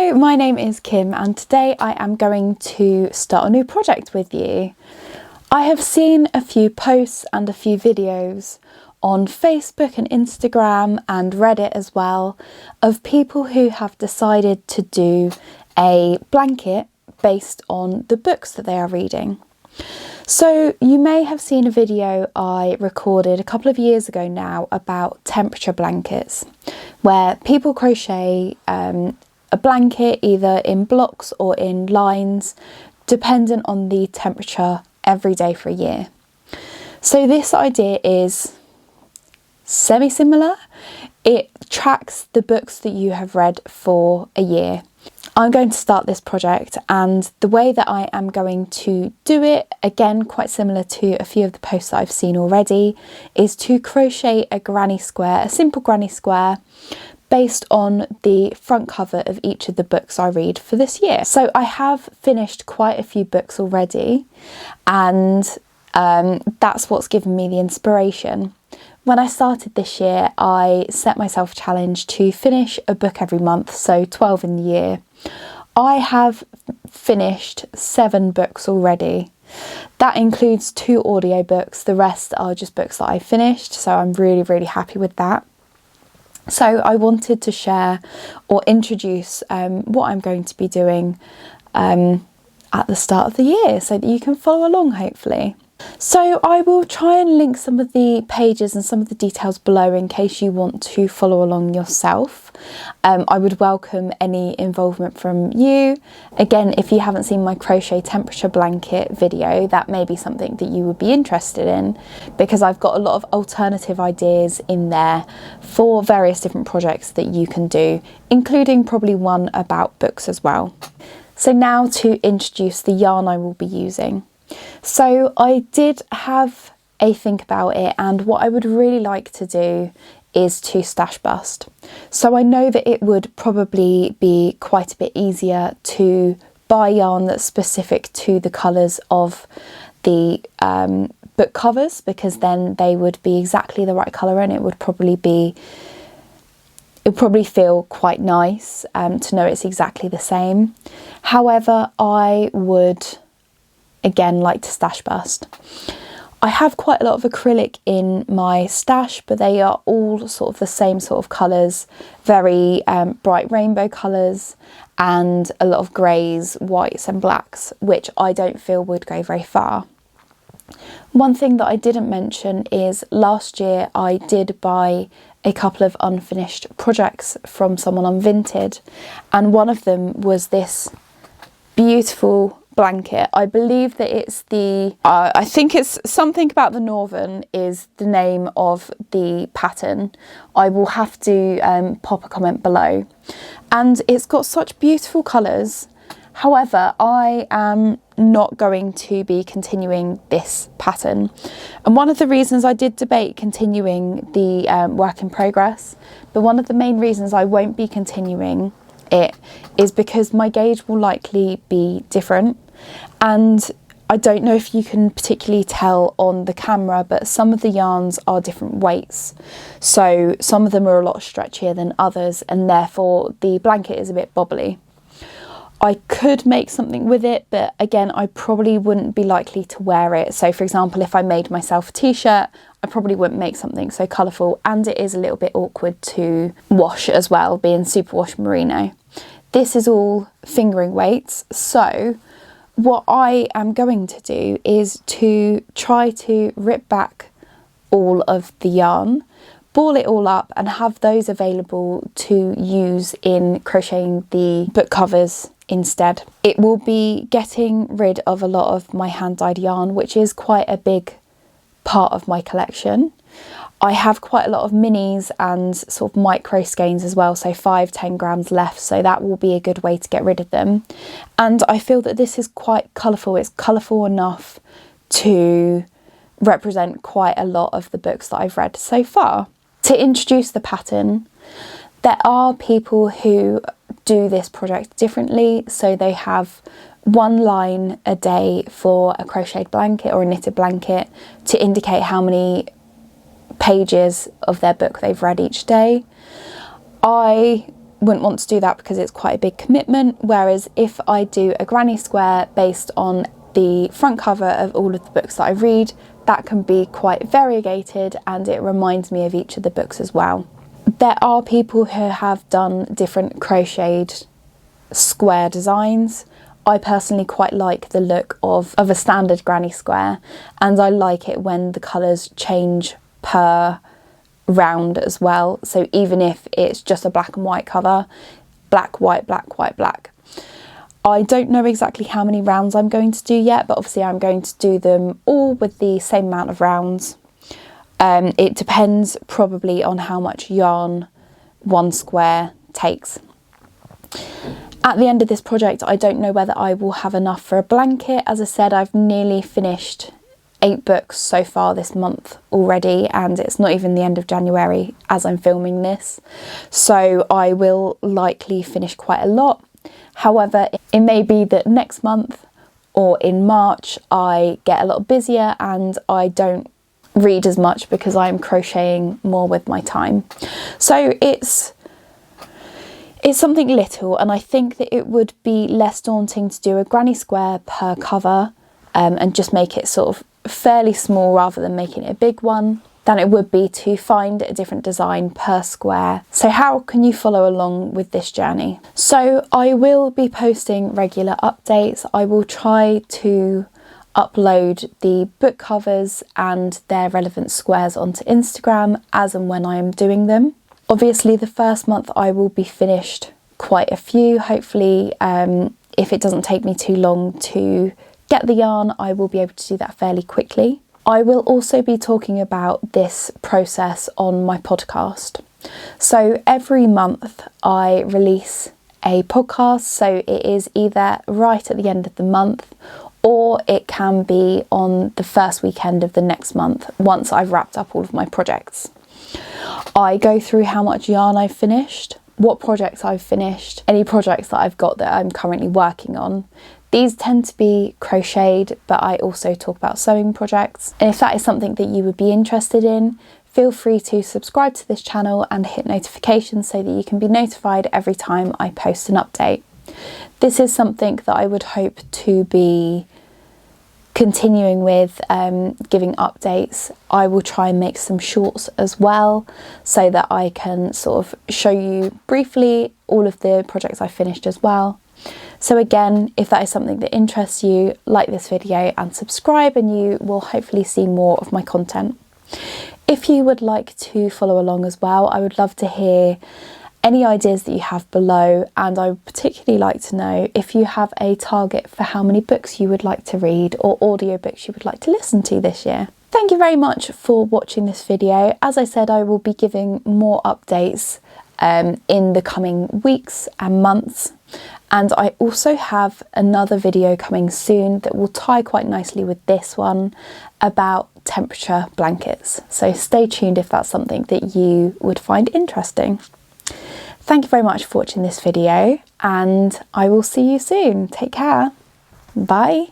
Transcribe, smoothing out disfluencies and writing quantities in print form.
Hello, my name is Kim and today I am going to start a new project with you. I have seen a few posts and a few videos on Facebook and Instagram and Reddit as well of people who have decided to do a blanket based on the books that they are reading. So you may have seen a video I recorded a couple of years ago now about temperature blankets, where people crochet a blanket either in blocks or in lines, dependent on the temperature every day for a year. So this idea is semi-similar. It tracks the books that you have read for a year. I'm going to start this project, and the way that I am going to do it, again quite similar to a few of the posts that I've seen already, is to crochet a granny square, a simple granny square, based on the front cover of each of the books I read for this year. So I have finished quite a few books already, and that's what's given me the inspiration. When I started this year, I set myself a challenge to finish a book every month, so 12 in the year. I have finished 7 books already. That includes 2 audiobooks, the rest are just books that I finished, so I'm really happy with that. So I wanted to share or introduce what I'm going to be doing at the start of the year so that you can follow along hopefully. So I will try and link some of the pages and some of the details below in case you want to follow along yourself. I would welcome any involvement from you. Again, if you haven't seen my crochet temperature blanket video, that may be something that you would be interested in, because I've got a lot of alternative ideas in there for various different projects that you can do, including probably one about books as well. So now to introduce the yarn I will be using. So I did have a think about it, and what I would really like to do is to stash bust. So I know that it would probably be quite a bit easier to buy yarn that's specific to the colours of the book covers, because then they would be exactly the right colour and it would probably feel quite nice to know it's exactly the same. However, I would again like to stash bust. I have quite a lot of acrylic in my stash, but they are all sort of the same sort of colours, very bright rainbow colours, and a lot of greys, whites and blacks, which I don't feel would go very far. One thing that I didn't mention is last year I did buy a couple of unfinished projects from someone on Vinted, and one of them was this beautiful blanket. I believe that it's the I think it's something about the Northern is the name of the pattern. I will have to pop a comment below, and it's got such beautiful colours. However, I am not going to be continuing this pattern, and one of the reasons I did debate continuing the work in progress, but one of the main reasons I won't be continuing it is because my gauge will likely be different. And I don't know if you can particularly tell on the camera, but some of the yarns are different weights. So some of them are a lot stretchier than others, and therefore the blanket is a bit bobbly. I could make something with it, but again, I probably wouldn't be likely to wear it. So for example, if I made myself a t-shirt, I probably wouldn't make something so colourful, and it is a little bit awkward to wash as well, being superwash merino. This is all fingering weights, so what I am going to do is to try to rip back all of the yarn, ball it all up, and have those available to use in crocheting the book covers instead. It will be getting rid of a lot of my hand-dyed yarn, which is quite a big part of my collection. I have quite a lot of minis and sort of micro skeins as well, so 5-10 grams left, so that will be a good way to get rid of them. And I feel that this is quite colourful. It's colourful enough to represent quite a lot of the books that I've read so far. To introduce the pattern, there are people who do this project differently, so they have 1 line a day for a crocheted blanket or a knitted blanket to indicate how many pages of their book they've read each day. I wouldn't want to do that because it's quite a big commitment, whereas if I do a granny square based on the front cover of all of the books that I read, that can be quite variegated and it reminds me of each of the books as well. There are people who have done different crocheted square designs. I personally quite like the look of a standard granny square, and I like it when the colours change per round as well. So even if it's just a black and white cover, black, white, black, white, black. I don't know exactly how many rounds I'm going to do yet, but obviously I'm going to do them all with the same amount of rounds. It depends probably on how much yarn one square takes. At the end of this project, I don't know whether I will have enough for a blanket. As I said, I've nearly finished 8 books so far this month already, and it's not even the end of January as I'm filming this. So I will likely finish quite a lot. However, it may be that next month or in March I get a little busier and I don't read as much because I'm crocheting more with my time. So it's something little, and I think that it would be less daunting to do a granny square per cover and just make it sort of fairly small rather than making it a big one than it would be to find a different design per square. So how can you follow along with this journey? So I will be posting regular updates. I will try to upload the book covers and their relevant squares onto Instagram as and when I am doing them. Obviously the first month I will be finished quite a few. Hopefully if it doesn't take me too long to get the yarn, I will be able to do that fairly quickly. I will also be talking about this process on my podcast. So every month I release a podcast, so it is either right at the end of the month or it can be on the first weekend of the next month once I've wrapped up all of my projects. I go through how much yarn I've finished, what projects I've finished, any projects that I've got that I'm currently working on. These tend to be crocheted, but I also talk about sewing projects. And if that is something that you would be interested in, feel free to subscribe to this channel and hit notifications so that you can be notified every time I post an update. This is something that I would hope to be continuing with, giving updates. I will try and make some shorts as well so that I can sort of show you briefly all of the projects I finished as well. So again, if that is something that interests you, like this video and subscribe and you will hopefully see more of my content. If you would like to follow along as well, I would love to hear any ideas that you have below, and I would particularly like to know if you have a target for how many books you would like to read or audiobooks you would like to listen to this year. Thank you very much for watching this video. As I said, I will be giving more updates in the coming weeks and months, and I also have another video coming soon that will tie quite nicely with this one about temperature blankets. So stay tuned if that's something that you would find interesting. Thank you very much for watching this video, and I will see you soon. Take care. Bye.